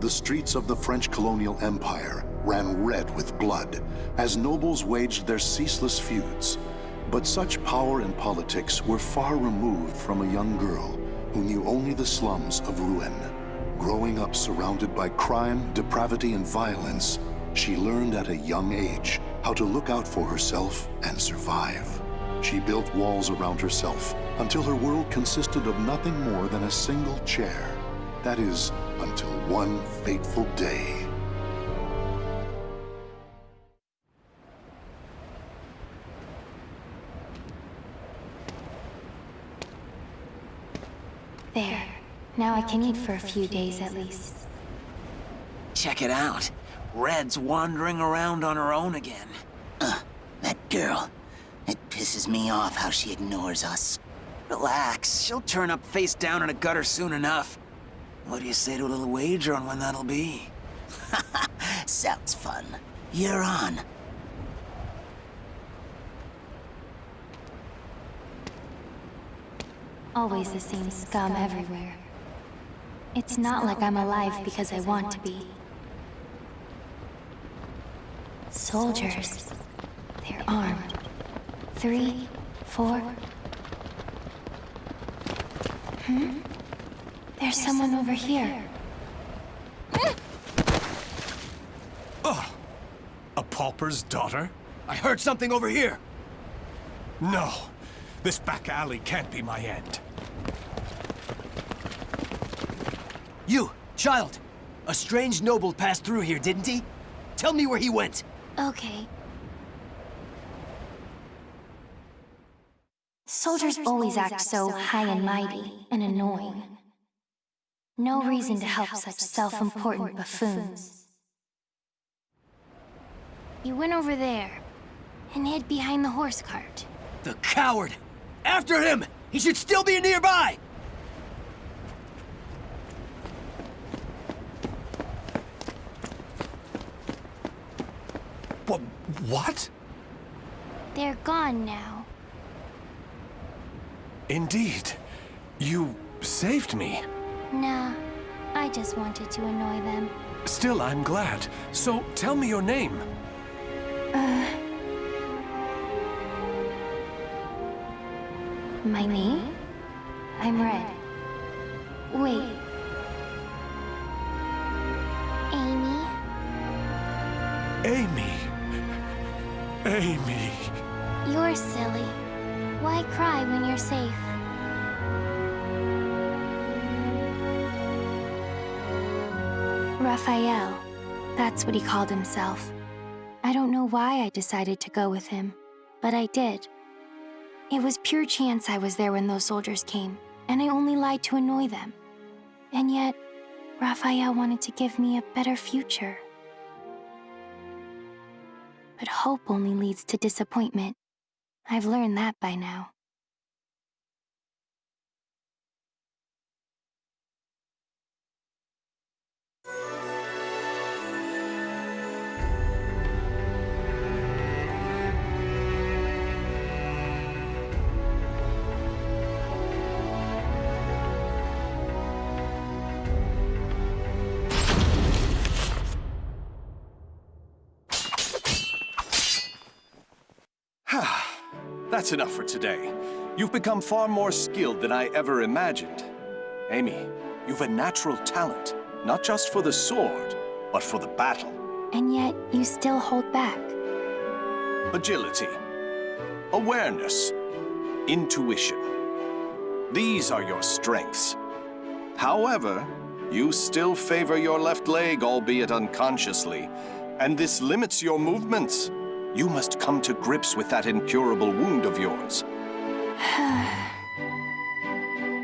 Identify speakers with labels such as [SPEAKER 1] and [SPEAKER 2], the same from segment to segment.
[SPEAKER 1] the streets of the French colonial empire ran red with blood as nobles waged their ceaseless feuds. But such power and politics were far removed from a young girl who knew only the slums of Rouen. Growing up surrounded by crime, depravity, and violence, she learned at a young age how to look out for herself and survive. She built walls around herself until her world consisted of nothing more than a single chair. That is, until one fateful day.
[SPEAKER 2] There. Now I can eat for a few days at least.
[SPEAKER 3] Check it out. Red's wandering around on her own again.
[SPEAKER 4] That girl. It pisses me off how she ignores us.
[SPEAKER 3] Relax, she'll turn up face down in a gutter soon enough. What do you say to a little wager on when that'll be?
[SPEAKER 4] Sounds fun. You're on.
[SPEAKER 2] Always the same scum everywhere. It's not like I'm alive because I want to be. Soldiers. They're armed. 3, 4. There's someone over here.
[SPEAKER 5] A pauper's daughter?
[SPEAKER 6] I heard something over here!
[SPEAKER 5] No. This back alley can't be my end.
[SPEAKER 6] You, child! A strange noble passed through here, didn't he? Tell me where he went.
[SPEAKER 2] Okay. Soldiers always act so high and mighty and annoying. No reason to help such self-important buffoons. He went over there and hid behind the horse cart.
[SPEAKER 6] The coward! After him! He should still be nearby!
[SPEAKER 5] What?
[SPEAKER 2] They're gone now.
[SPEAKER 5] Indeed. You saved me.
[SPEAKER 2] Nah, I just wanted to annoy them.
[SPEAKER 5] Still, I'm glad. So, tell me your name.
[SPEAKER 2] My name? I'm Red. Wait. Amy?
[SPEAKER 5] Amy. Amy.
[SPEAKER 2] You're silly. Why cry when you're safe? Raphael. That's what he called himself. I don't know why I decided to go with him, but I did. It was pure chance I was there when those soldiers came, and I only lied to annoy them. And yet, Raphael wanted to give me a better future. But hope only leads to disappointment. I've learned that by now.
[SPEAKER 7] That's enough for today. You've become far more skilled than I ever imagined. Amy, you've a natural talent, not just for the sword, but for the battle.
[SPEAKER 2] And yet, you still hold back.
[SPEAKER 7] Agility, awareness, intuition. These are your strengths. However, you still favor your left leg, albeit unconsciously, and this limits your movements. You must come to grips with that incurable wound of yours.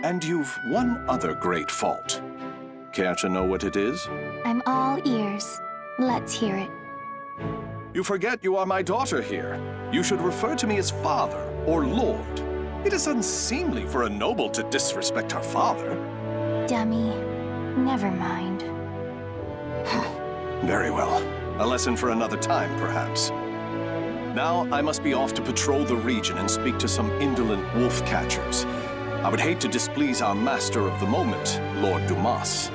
[SPEAKER 7] And you've one other great fault. Care to know what it is?
[SPEAKER 2] I'm all ears. Let's hear it.
[SPEAKER 7] You forget you are my daughter here. You should refer to me as father or lord. It is unseemly for a noble to disrespect her father.
[SPEAKER 2] Dummy. Never mind.
[SPEAKER 7] Very well. A lesson for another time, perhaps. Now, I must be off to patrol the region and speak to some indolent wolf catchers. I would hate to displease our master of the moment, Lord Dumas.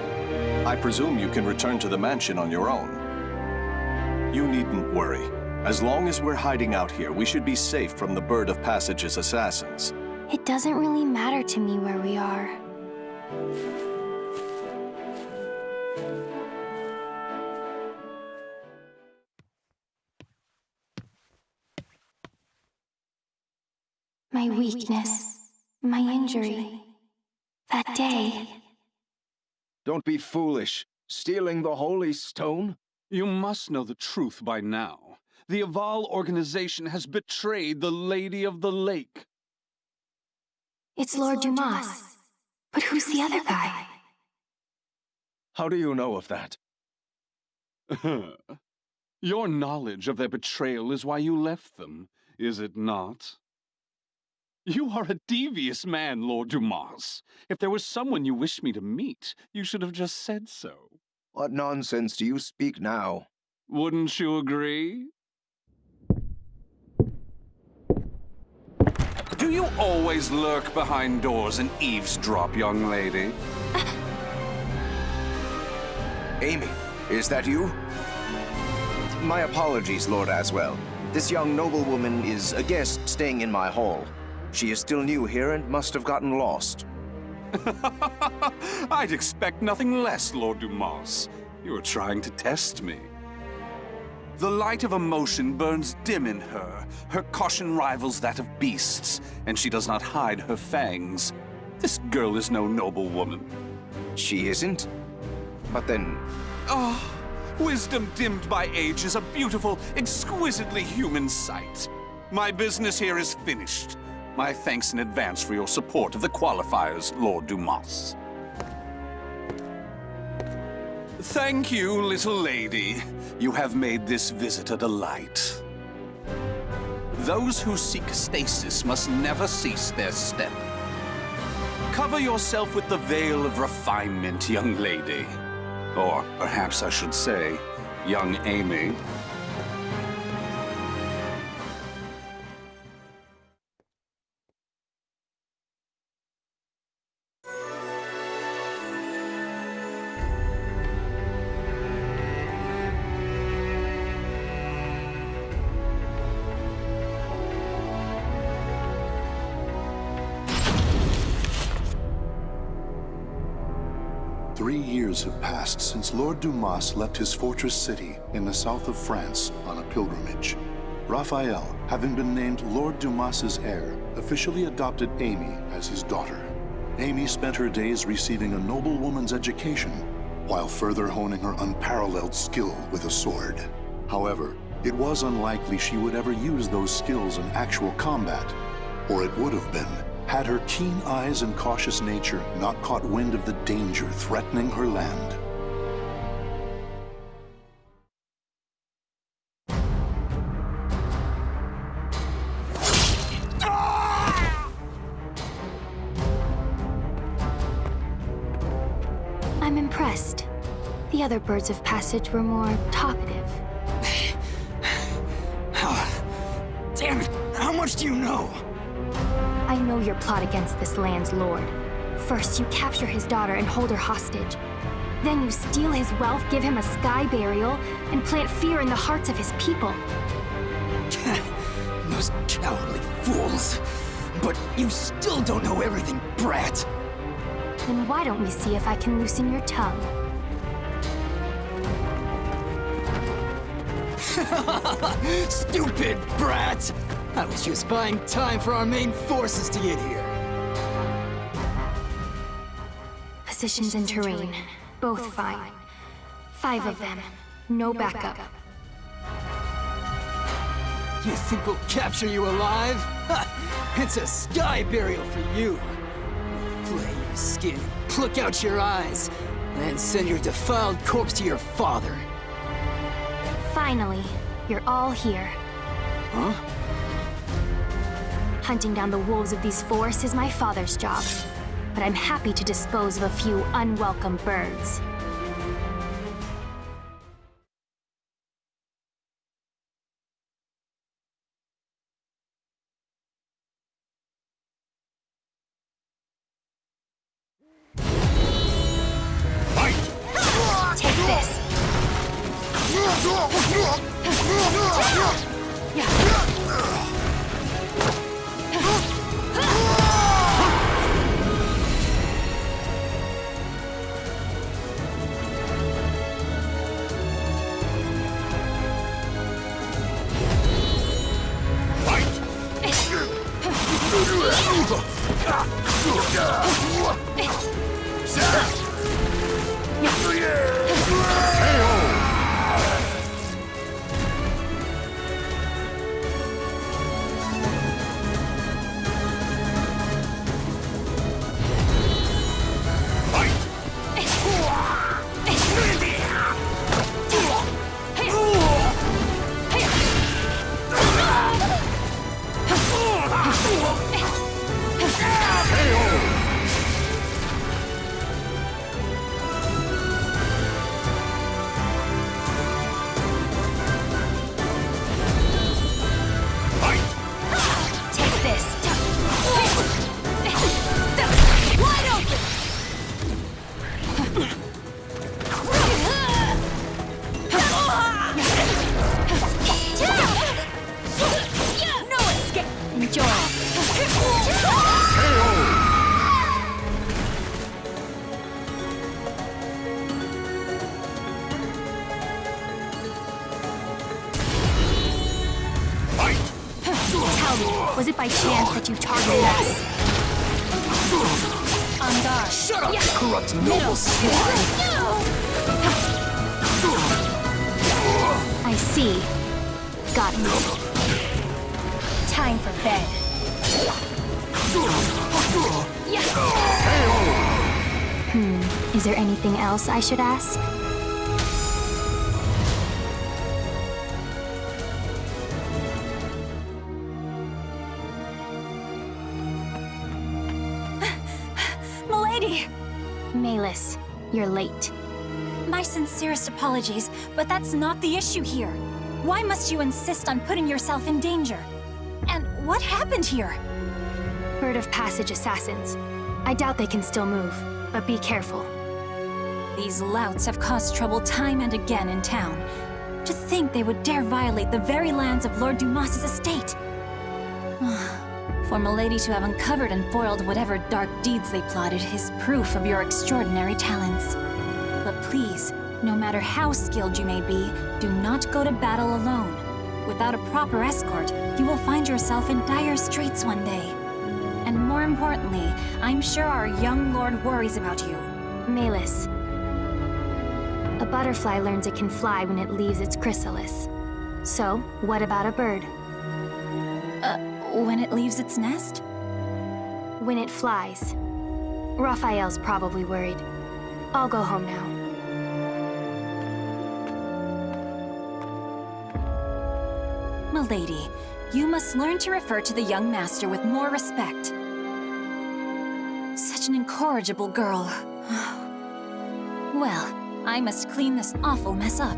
[SPEAKER 7] I presume you can return to the mansion on your own. You needn't worry. As long as we're hiding out here, we should be safe from the Bird of Passage's assassins.
[SPEAKER 2] It doesn't really matter to me where we are. My weakness, my injury, that day.
[SPEAKER 8] Don't be foolish. Stealing the Holy Stone?
[SPEAKER 9] You must know the truth by now. The Azwel organization has betrayed the Lady of the Lake.
[SPEAKER 2] It's Lord Dumas. But who's the other guy?
[SPEAKER 8] How do you know of that?
[SPEAKER 9] Your knowledge of their betrayal is why you left them, is it not? You are a devious man, Lord Dumas. If there was someone you wished me to meet, you should have just said so.
[SPEAKER 8] What nonsense do you speak now?
[SPEAKER 9] Wouldn't you agree? Do you always lurk behind doors and eavesdrop, young lady?
[SPEAKER 8] Amy, is that you? My apologies, Lord Azwel. This young noblewoman is a guest staying in my hall. She is still new here and must have gotten lost.
[SPEAKER 9] I'd expect nothing less, Lord Dumas. You're trying to test me. The light of emotion burns dim in her. Her caution rivals that of beasts, and she does not hide her fangs. This girl is no noble woman.
[SPEAKER 8] She isn't? But then...
[SPEAKER 9] Ah, wisdom dimmed by age is a beautiful, exquisitely human sight. My business here is finished. My thanks in advance for your support of the qualifiers, Lord Dumas. Thank you, little lady. You have made this visit a delight. Those who seek stasis must never cease their step. Cover yourself with the veil of refinement, young lady. Or perhaps I should say, young Amy.
[SPEAKER 1] Years have passed since Lord Dumas left his fortress city in the south of France on a pilgrimage. Raphael, having been named Lord Dumas's heir, officially adopted Amy as his daughter. Amy spent her days receiving a noblewoman's education, while further honing her unparalleled skill with a sword. However, it was unlikely she would ever use those skills in actual combat, or it would have been had her keen eyes and cautious nature not caught wind of the danger threatening her land.
[SPEAKER 2] I'm impressed. The other birds of passage were more talkative.
[SPEAKER 6] Damn it! How much do you know?
[SPEAKER 2] I know your plot against this land's lord. First, you capture his daughter and hold her hostage. Then you steal his wealth, give him a sky burial, and plant fear in the hearts of his people.
[SPEAKER 6] Those cowardly fools. But you still don't know everything, brat.
[SPEAKER 2] Then why don't we see if I can loosen your tongue?
[SPEAKER 6] Stupid brat! I was just buying time for our main forces to get here.
[SPEAKER 2] Positions and terrain, both fine. 5 of them, no backup.
[SPEAKER 6] You think we'll capture you alive? Ha! It's a sky burial for you. We'll flay your skin, pluck out your eyes, and send your defiled corpse to your father.
[SPEAKER 2] Finally, you're all here.
[SPEAKER 6] Huh?
[SPEAKER 2] Hunting down the wolves of these forests is my father's job, but I'm happy to dispose of a few unwelcome birds. Was it by chance that you targeted us? On guard.
[SPEAKER 6] Shut up, you corrupt noble swine!
[SPEAKER 2] I see. Got it. Time for bed. Is there anything else I should ask? Malus, you're late.
[SPEAKER 10] My sincerest apologies, but that's not the issue here. Why must you insist on putting yourself in danger? And what happened here?
[SPEAKER 2] Bird of Passage assassins. I doubt they can still move, but be careful.
[SPEAKER 10] These louts have caused trouble time and again in town. To think they would dare violate the very lands of Lord Dumas's estate. For Milady to have uncovered and foiled whatever dark deeds they plotted is proof of your extraordinary talents. But please, no matter how skilled you may be, do not go to battle alone. Without a proper escort, you will find yourself in dire straits one day. And more importantly, I'm sure our young lord worries about you.
[SPEAKER 2] Malus. A butterfly learns it can fly when it leaves its chrysalis. So, what about a bird?
[SPEAKER 10] When it leaves its nest?
[SPEAKER 2] When it flies. Raphael's probably worried. I'll go home now.
[SPEAKER 10] Milady, you must learn to refer to the young master with more respect. Such an incorrigible girl. Well, I must clean this awful mess up.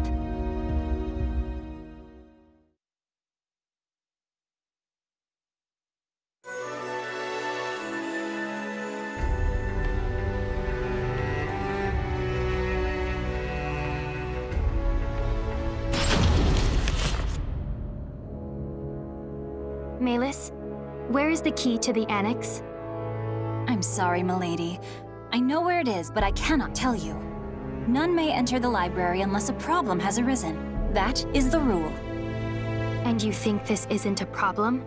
[SPEAKER 2] Malus, where is the key to the annex?
[SPEAKER 10] I'm sorry, milady. I know where it is, but I cannot tell you. None may enter the library unless a problem has arisen. That is the rule.
[SPEAKER 2] And you think this isn't a problem?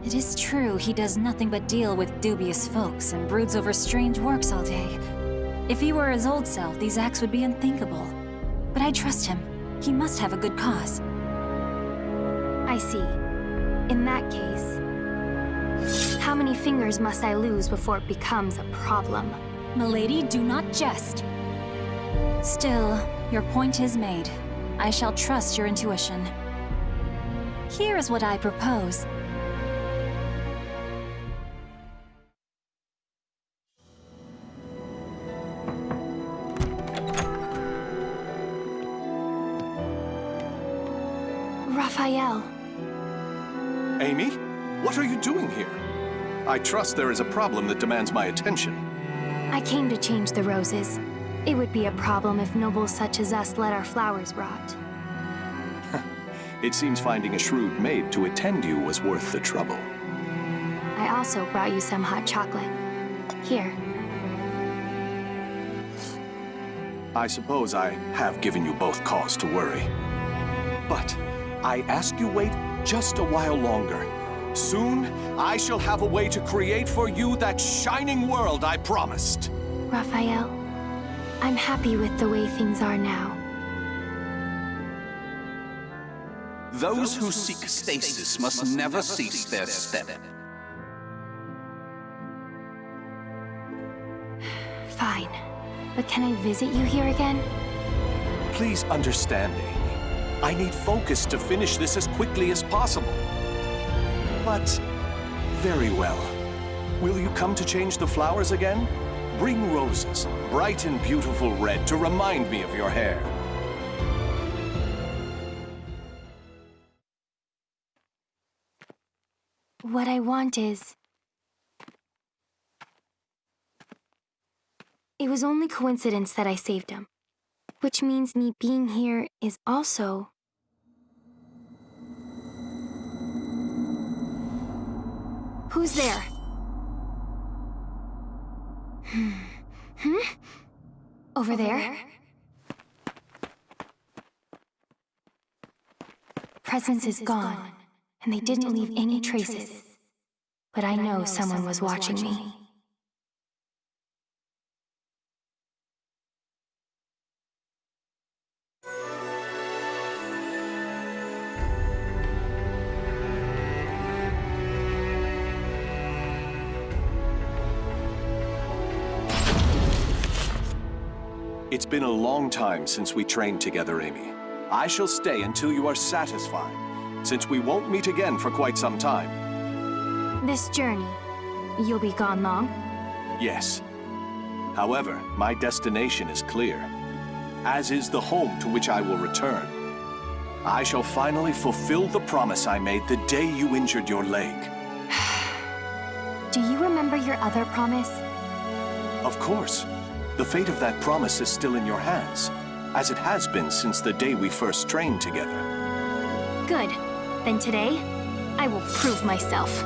[SPEAKER 10] It is true he does nothing but deal with dubious folks and broods over strange works all day. If he were his old self, these acts would be unthinkable. But I trust him. He must have a good cause.
[SPEAKER 2] I see. In that case, how many fingers must I lose before it becomes a problem?
[SPEAKER 10] Milady, do not jest. Still, your point is made. I shall trust your intuition. Here is what I propose.
[SPEAKER 2] Raphael.
[SPEAKER 7] Amy, what are you doing here? I trust there is a problem that demands my attention.
[SPEAKER 2] I came to change the roses. It would be a problem if nobles such as us let our flowers rot.
[SPEAKER 7] It seems finding a shrewd maid to attend you was worth the trouble.
[SPEAKER 2] I also brought you some hot chocolate. Here.
[SPEAKER 7] I suppose I have given you both cause to worry. But I ask you wait just a while longer. Soon, I shall have a way to create for you that shining world I promised.
[SPEAKER 2] Raphael, I'm happy with the way things are now.
[SPEAKER 9] Those who seek stasis must never cease their step.
[SPEAKER 2] Fine. But can I visit you here again?
[SPEAKER 7] Please understand, Amy. I need focus to finish this as quickly as possible. But, very well. Will you come to change the flowers again? Bring roses, bright and beautiful red, to remind me of your hair.
[SPEAKER 2] What I want is... It was only coincidence that I saved him. Which means me being here is also... Who's there? Over there? Presence is gone, and they didn't leave any traces. But I know someone was watching me.
[SPEAKER 7] It's been a long time since we trained together, Amy. I shall stay until you are satisfied, since we won't meet again for quite some time.
[SPEAKER 2] This journey, you'll be gone long?
[SPEAKER 7] Yes. However, my destination is clear, as is the home to which I will return. I shall finally fulfill the promise I made the day you injured your leg.
[SPEAKER 2] Do you remember your other promise?
[SPEAKER 7] Of course. The fate of that promise is still in your hands, as it has been since the day we first trained together.
[SPEAKER 2] Good. Then today, I will prove myself.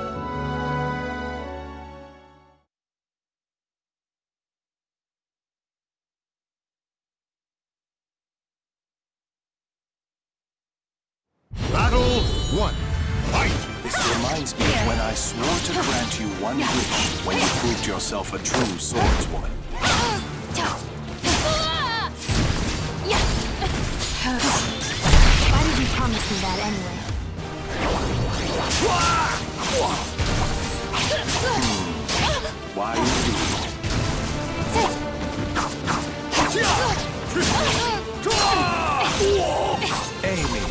[SPEAKER 5] Battle 1. Fight!
[SPEAKER 7] This reminds me of when I swore to grant you one wish when you proved yourself a true swordswoman.
[SPEAKER 2] Why did you promise me that anyway?
[SPEAKER 7] Why indeed? Amy.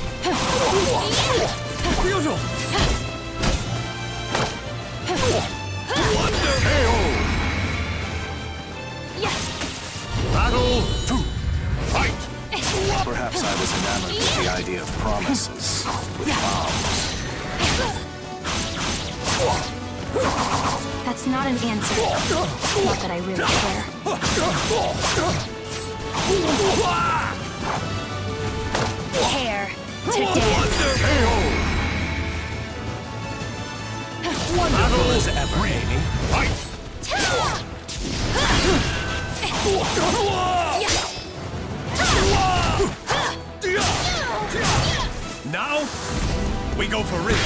[SPEAKER 5] Battle 2. Fight!
[SPEAKER 7] Perhaps I was enamored with the idea of promises, with vows.
[SPEAKER 2] That's not an answer. Not that I really care. Care to dance.
[SPEAKER 5] Wonderful as ever, Amy. Fight! Now, we go for real.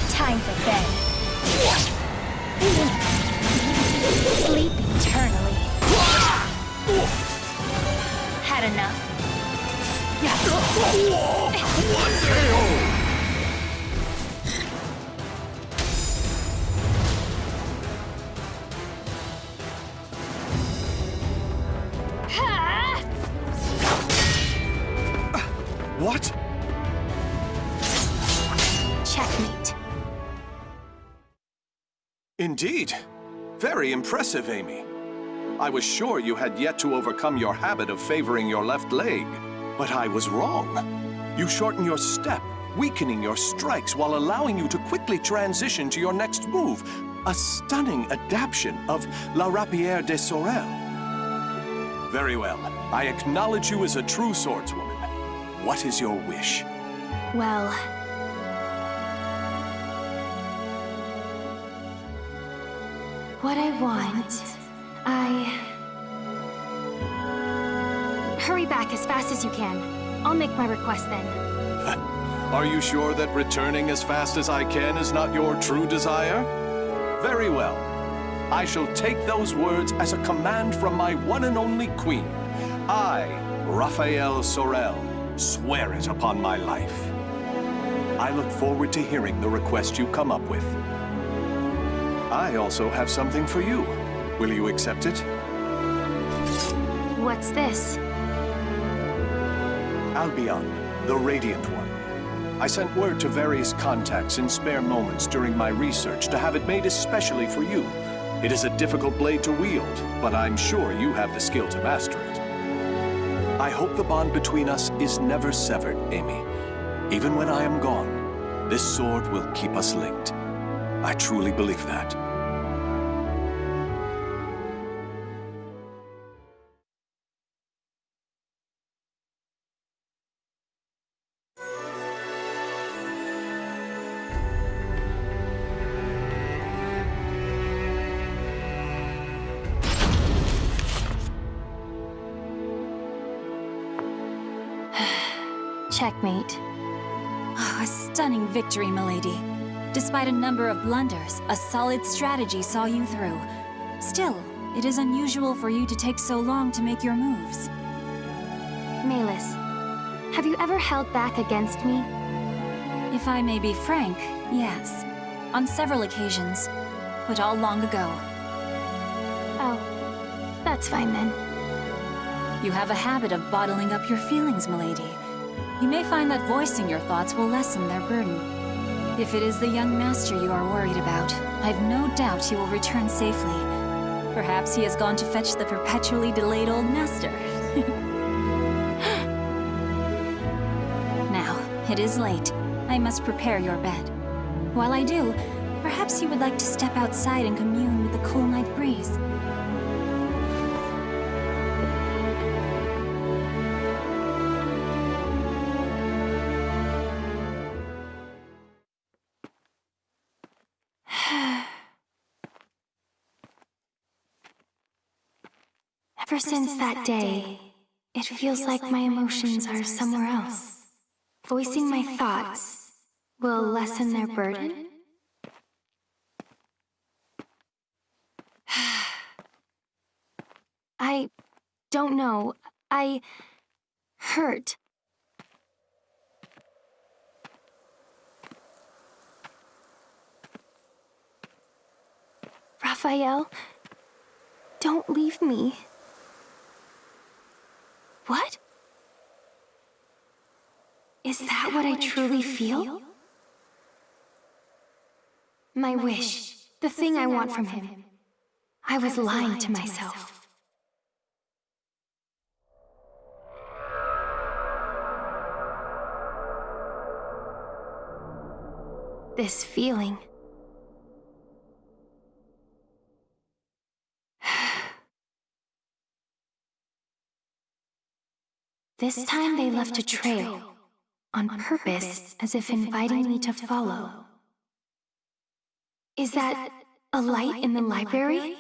[SPEAKER 2] Time for bed. Sleep eternally. Had enough.
[SPEAKER 7] What?
[SPEAKER 2] Checkmate.
[SPEAKER 7] Indeed. Very impressive, Amy. I was sure you had yet to overcome your habit of favoring your left leg, but I was wrong. You shorten your step, weakening your strikes while allowing you to quickly transition to your next move. A stunning adaptation of La Rapière de Sorel. Very well. I acknowledge you as a true swordswoman. What is your wish?
[SPEAKER 2] Well... what I want... Hurry back as fast as you can. I'll make my request then.
[SPEAKER 7] Are you sure that returning as fast as I can is not your true desire? Very well. I shall take those words as a command from my one and only queen. I, Raphael Sorel, swear it upon my life. I look forward to hearing the request you come up with. I also have something for you. Will you accept it?
[SPEAKER 2] What's this?
[SPEAKER 7] Albion, the Radiant One. I sent word to various contacts in spare moments during my research to have it made especially for you. It is a difficult blade to wield, but I'm sure you have the skill to master it. I hope the bond between us is never severed, Amy. Even when I am gone, this sword will keep us linked. I truly believe that.
[SPEAKER 2] Checkmate.
[SPEAKER 10] Oh, a stunning victory, milady. Despite a number of blunders, a solid strategy saw you through. Still, it is unusual for you to take so long to make your moves.
[SPEAKER 2] Malus, have you ever held back against me?
[SPEAKER 10] If I may be frank, yes. On several occasions, but all long ago.
[SPEAKER 2] Oh, that's fine then.
[SPEAKER 10] You have a habit of bottling up your feelings, milady. You may find that voicing your thoughts will lessen their burden. If it is the young master you are worried about, I've no doubt he will return safely. Perhaps he has gone to fetch the perpetually delayed old master. Now, it is late. I must prepare your bed. While I do, perhaps you would like to step outside and commune with the cool night breeze.
[SPEAKER 2] Ever since that day, it feels like my emotions are somewhere else. Voicing my thoughts will lessen their burden? I don't know. I hurt. Raphael, don't leave me. What? Is that what I truly feel? My wish, the thing I want from him. I was lying to myself. This feeling. This time they left a trail, on purpose, as if inviting me to follow. Is that a light in the library?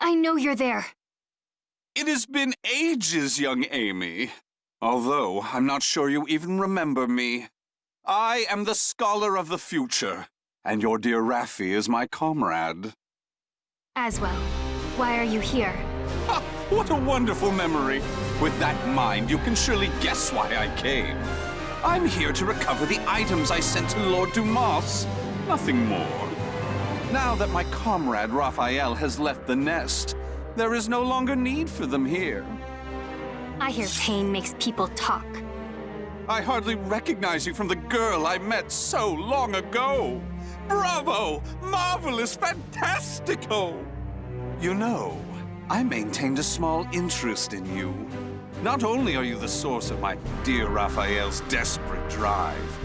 [SPEAKER 2] I know you're there.
[SPEAKER 9] It has been ages, young Amy. Although, I'm not sure you even remember me. I am the scholar of the future, and your dear Raffi is my comrade.
[SPEAKER 2] Azwel, why are you here?
[SPEAKER 9] Ha! What a wonderful memory! With that in mind, you can surely guess why I came. I'm here to recover the items I sent to Lord Dumas. Nothing more. Now that my comrade Raphael has left the nest, there is no longer need for them here.
[SPEAKER 2] I hear pain makes people talk.
[SPEAKER 9] I hardly recognize you from the girl I met so long ago. Bravo! Marvelous! Fantastico! You know, I maintained a small interest in you. Not only are you the source of my dear Raphael's desperate drive,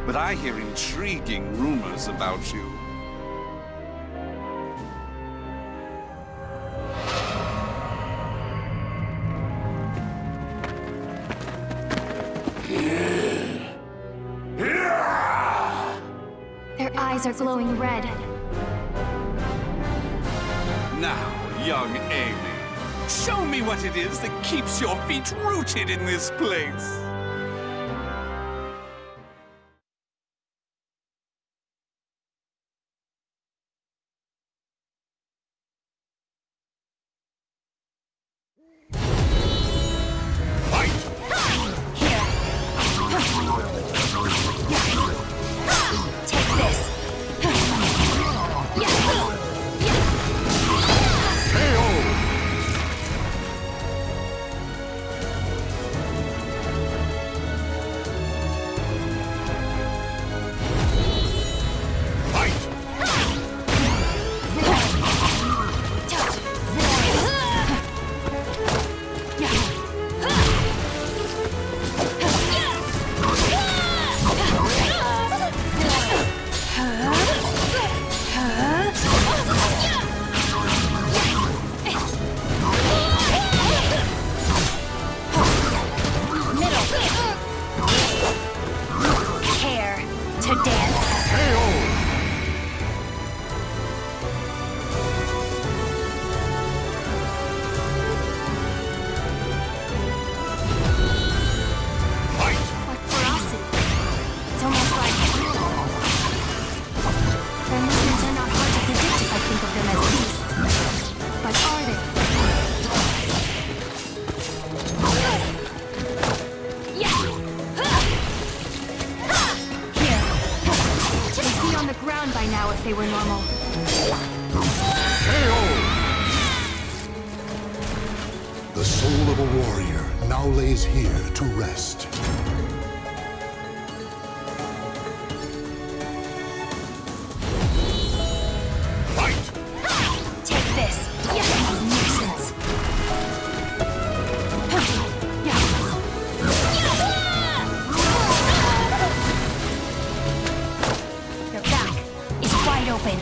[SPEAKER 9] but I hear intriguing rumors about you.
[SPEAKER 2] Their eyes are glowing red.
[SPEAKER 9] Now, young Amy, show me what it is that keeps your feet rooted in this place.
[SPEAKER 2] They were normal.
[SPEAKER 1] The soul of a warrior now lays here to rest.
[SPEAKER 2] Take this. Nuisance. Your back is wide open.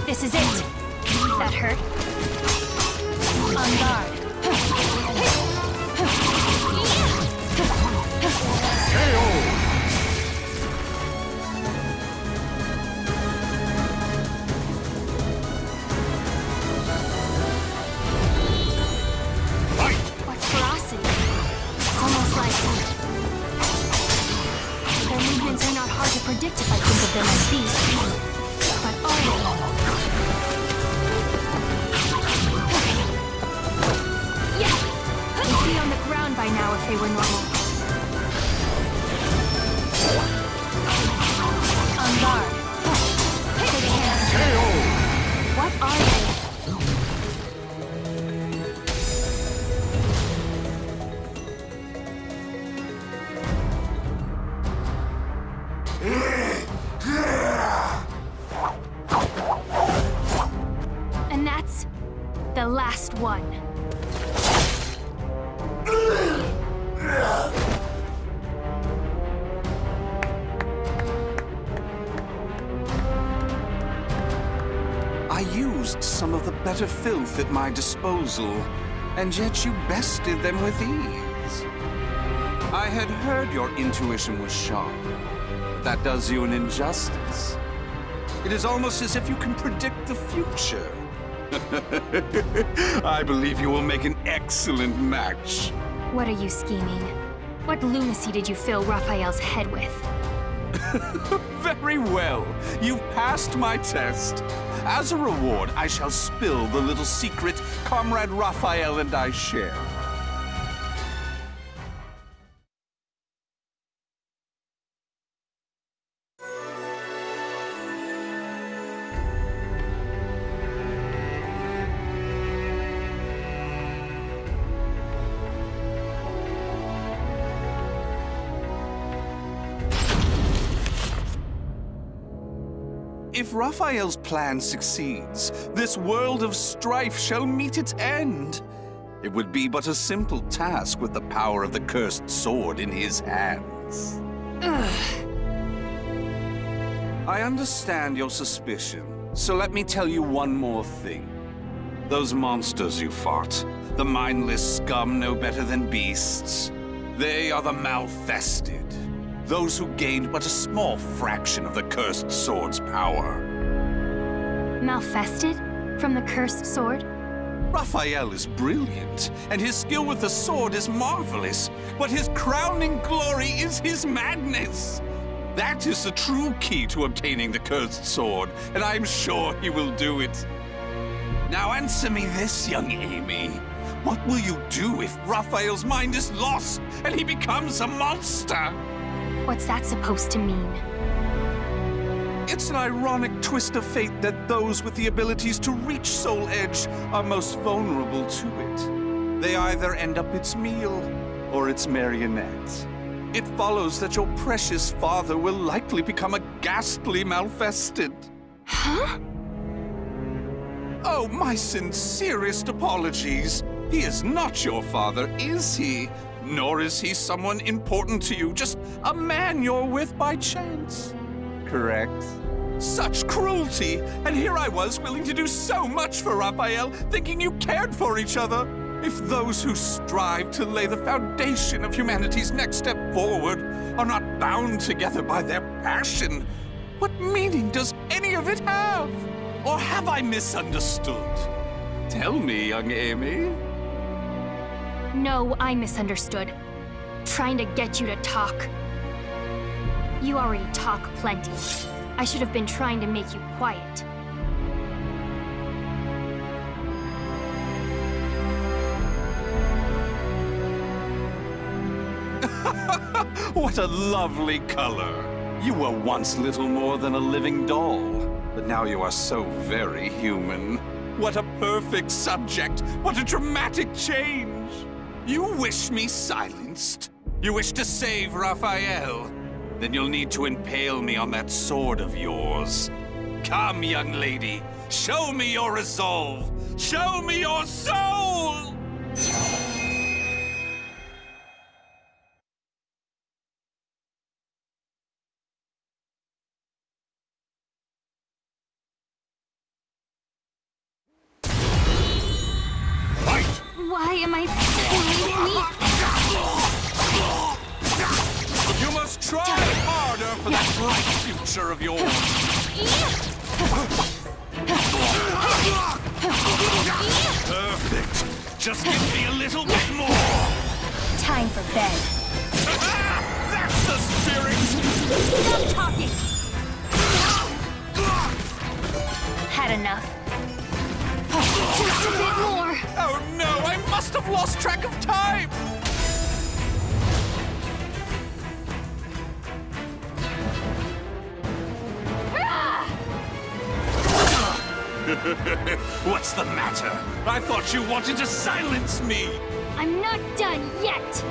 [SPEAKER 2] This is it. That hurt. On guard. What ferocity. It's almost like... Their movements are not hard to predict if I think of them as beasts. But are they? They'd be on the ground by now if they were normal. On guard. Take hands. What are they? And that's the last one.
[SPEAKER 9] I used some of the better filth at my disposal, and yet you bested them with ease. I had heard your intuition was sharp, but that does you an injustice. It is almost as if you can predict the future. I believe you will make an excellent match.
[SPEAKER 2] What are you scheming? What lunacy did you fill Raphael's head with?
[SPEAKER 9] Very well. You've passed my test. As a reward, I shall spill the little secret Comrade Raphael and I share. If Raphael's plan succeeds, this world of strife shall meet its end. It would be but a simple task with the power of the cursed sword in his hands. I understand your suspicion, so let me tell you one more thing. Those monsters you fought, the mindless scum no better than beasts, they are the Malfested. Those who gained but a small fraction of the cursed sword's power.
[SPEAKER 2] Malfested? From the cursed sword?
[SPEAKER 9] Raphael is brilliant, and his skill with the sword is marvelous, but his crowning glory is his madness. That is the true key to obtaining the cursed sword, and I'm sure he will do it. Now answer me this, young Amy. What will you do if Raphael's mind is lost and he becomes a monster?
[SPEAKER 2] What's that supposed to mean?
[SPEAKER 9] It's an ironic twist of fate that those with the abilities to reach Soul Edge are most vulnerable to it. They either end up its meal or its marionette. It follows that your precious father will likely become a ghastly Malfested.
[SPEAKER 2] Huh?
[SPEAKER 9] Oh, my sincerest apologies. He is not your father, is he? Nor is he someone important to you, just a man you're with by chance. Correct? Such cruelty! And here I was, willing to do so much for Raphael, thinking you cared for each other. If those who strive to lay the foundation of humanity's next step forward are not bound together by their passion, what meaning does any of it have? Or have I misunderstood? Tell me, young Amy.
[SPEAKER 2] No, I misunderstood. Trying to get you to talk. You already talk plenty. I should have been trying to make you quiet.
[SPEAKER 9] What a lovely color. You were once little more than a living doll, but now you are so very human. What a perfect subject! What a dramatic change! You wish me silenced? You wish to save Raphael? Then you'll need to impale me on that sword of yours. Come, young lady, show me your resolve! Show me your soul!
[SPEAKER 2] Why am I feeling weak?
[SPEAKER 9] You must try harder for that bright future of yours. Perfect. Just give me a little bit more.
[SPEAKER 10] Time for bed.
[SPEAKER 9] That's the spirit.
[SPEAKER 2] Stop talking! Had enough. Just a bit more.
[SPEAKER 9] Oh no, I must have lost track of time! What's the matter? I thought you wanted to silence me!
[SPEAKER 2] I'm not done yet!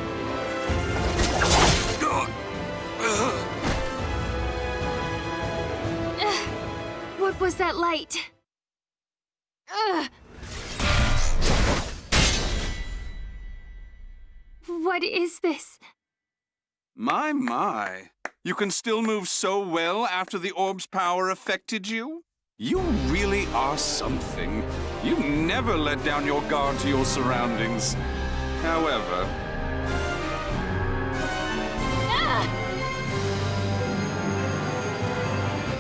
[SPEAKER 2] What was that light? What is this?
[SPEAKER 9] My. You can still move so well after the orb's power affected you? You really are something. You never let down your guard to your surroundings. However...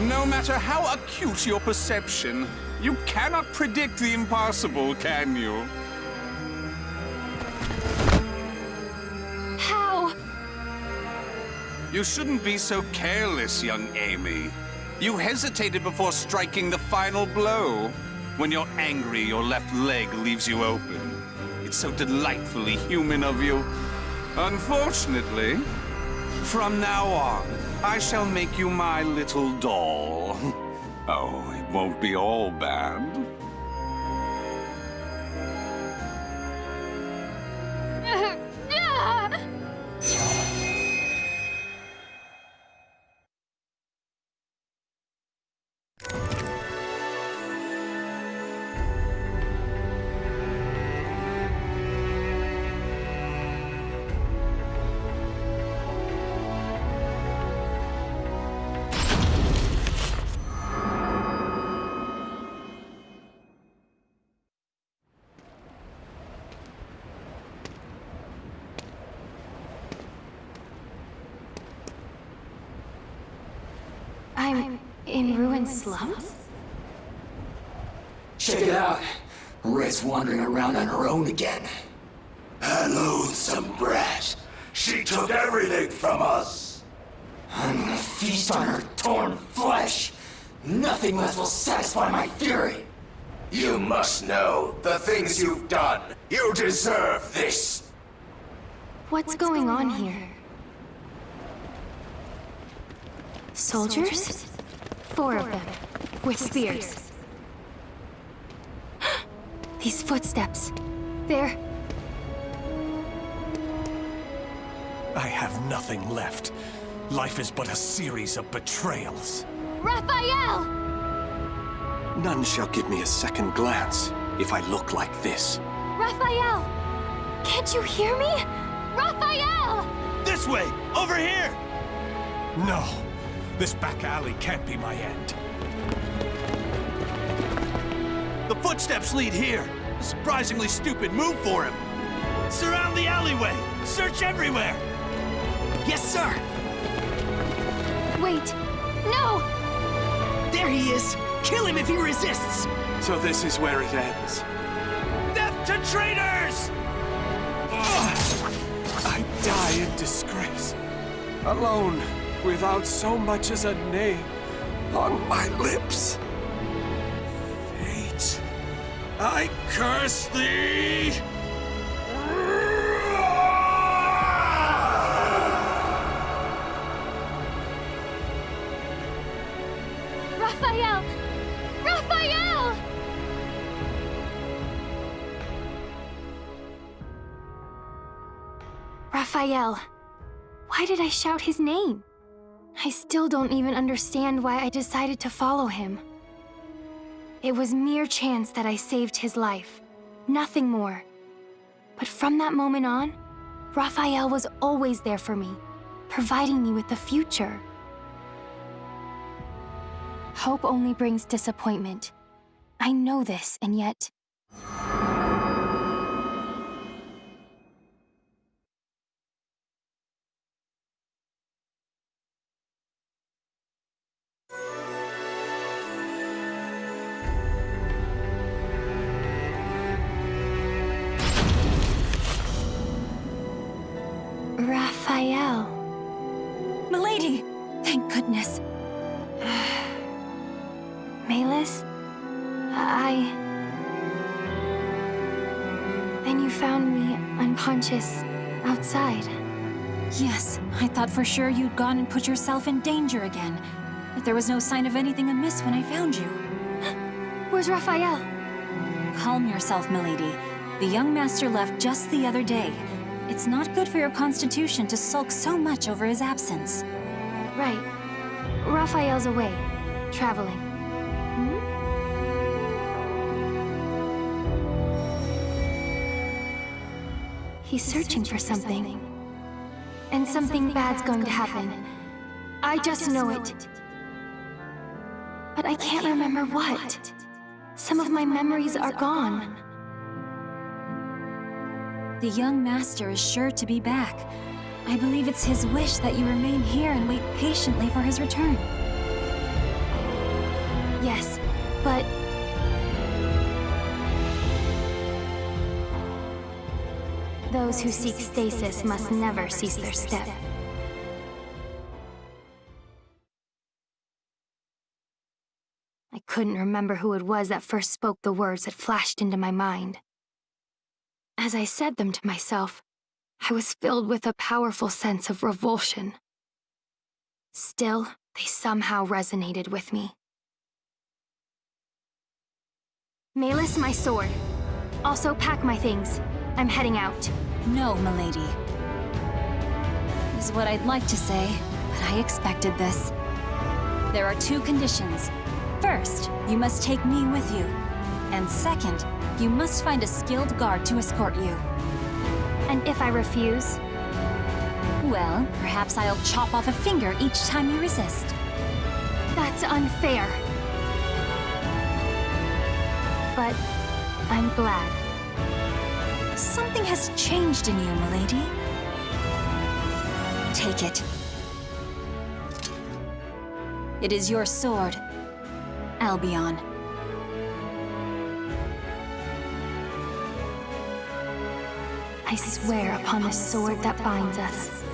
[SPEAKER 9] No matter how acute your perception, you cannot predict the impossible, can you? You shouldn't be so careless, young Amy. You hesitated before striking the final blow. When you're angry, your left leg leaves you open. It's so delightfully human of you. Unfortunately, from now on, I shall make you my little doll. Oh, it won't be all bad.
[SPEAKER 2] I'm in ruined slums?
[SPEAKER 6] Check it out. Red's wandering around on her own again.
[SPEAKER 11] That loathsome brat. She took everything from us.
[SPEAKER 6] I'm gonna feast on her torn flesh. Nothing less will satisfy my fury.
[SPEAKER 11] You must know the things you've done. You deserve this.
[SPEAKER 2] What's going on here? Soldiers? 4 of them, with spears. These footsteps. They're...
[SPEAKER 5] I have nothing left. Life is but a series of betrayals.
[SPEAKER 2] Raphael!
[SPEAKER 7] None shall give me a second glance if I look like this.
[SPEAKER 2] Raphael! Can't you hear me? Raphael!
[SPEAKER 5] This way! Over here! No. This back alley can't be my end.
[SPEAKER 12] The footsteps lead here. A surprisingly stupid move for him. Surround the alleyway! Search everywhere!
[SPEAKER 6] Yes, sir!
[SPEAKER 2] Wait! No!
[SPEAKER 6] There he is! Kill him if he resists!
[SPEAKER 7] So this is where it ends.
[SPEAKER 12] Death to traitors!
[SPEAKER 7] I die in disgrace. Alone, without so much as a name on my lips. Fate, I curse thee!
[SPEAKER 2] Raphael! Raphael! Raphael. Why did I shout his name? I still don't even understand why I decided to follow him. It was mere chance that I saved his life. Nothing more. But from that moment on, Raphael was always there for me, providing me with the future. Hope only brings disappointment. I know this, and yet... Raphael.
[SPEAKER 10] Milady! Thank goodness.
[SPEAKER 2] Malus? Then you found me unconscious outside.
[SPEAKER 10] Yes, I thought for sure you'd gone and put yourself in danger again. But there was no sign of anything amiss when I found you.
[SPEAKER 2] Where's Raphael?
[SPEAKER 10] Calm yourself, milady. The young master left just the other day. It's not good for your constitution to sulk so much over his absence.
[SPEAKER 2] Right. Raphael's away, traveling. He's searching for something. And something bad's going to happen. I just know it. But I can't remember what. Some of my memories are gone.
[SPEAKER 10] The young master is sure to be back. I believe it's his wish that you remain here and wait patiently for his return.
[SPEAKER 2] Yes, but... those who seek stasis must never cease their step. couldn't remember who it was that first spoke the words that flashed into my mind. As I said them to myself, I was filled with a powerful sense of revulsion. Still, they somehow resonated with me. Malus, my sword. Also pack my things. I'm heading out.
[SPEAKER 10] No, milady. Is what I'd like to say, but I expected this. There are 2 conditions. First, you must take me with you. And second, you must find a skilled guard to escort you.
[SPEAKER 2] And if I refuse?
[SPEAKER 10] Well, perhaps I'll chop off a finger each time you resist.
[SPEAKER 2] That's unfair. But I'm glad.
[SPEAKER 10] Something has changed in you, milady. Take it. It is your sword, Albion.
[SPEAKER 2] I swear upon the sword that binds us.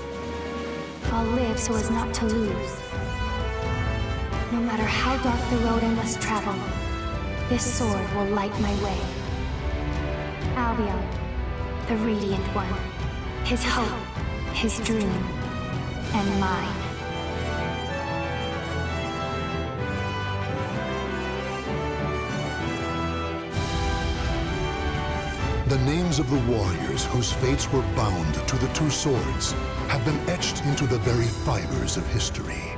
[SPEAKER 2] I'll live so as not to lose. No matter how dark the road I must travel, this sword will light my way. Albion, the Radiant One, his hope, his dream, and mine.
[SPEAKER 1] The names of the warriors whose fates were bound to the 2 swords have been etched into the very fibers of history.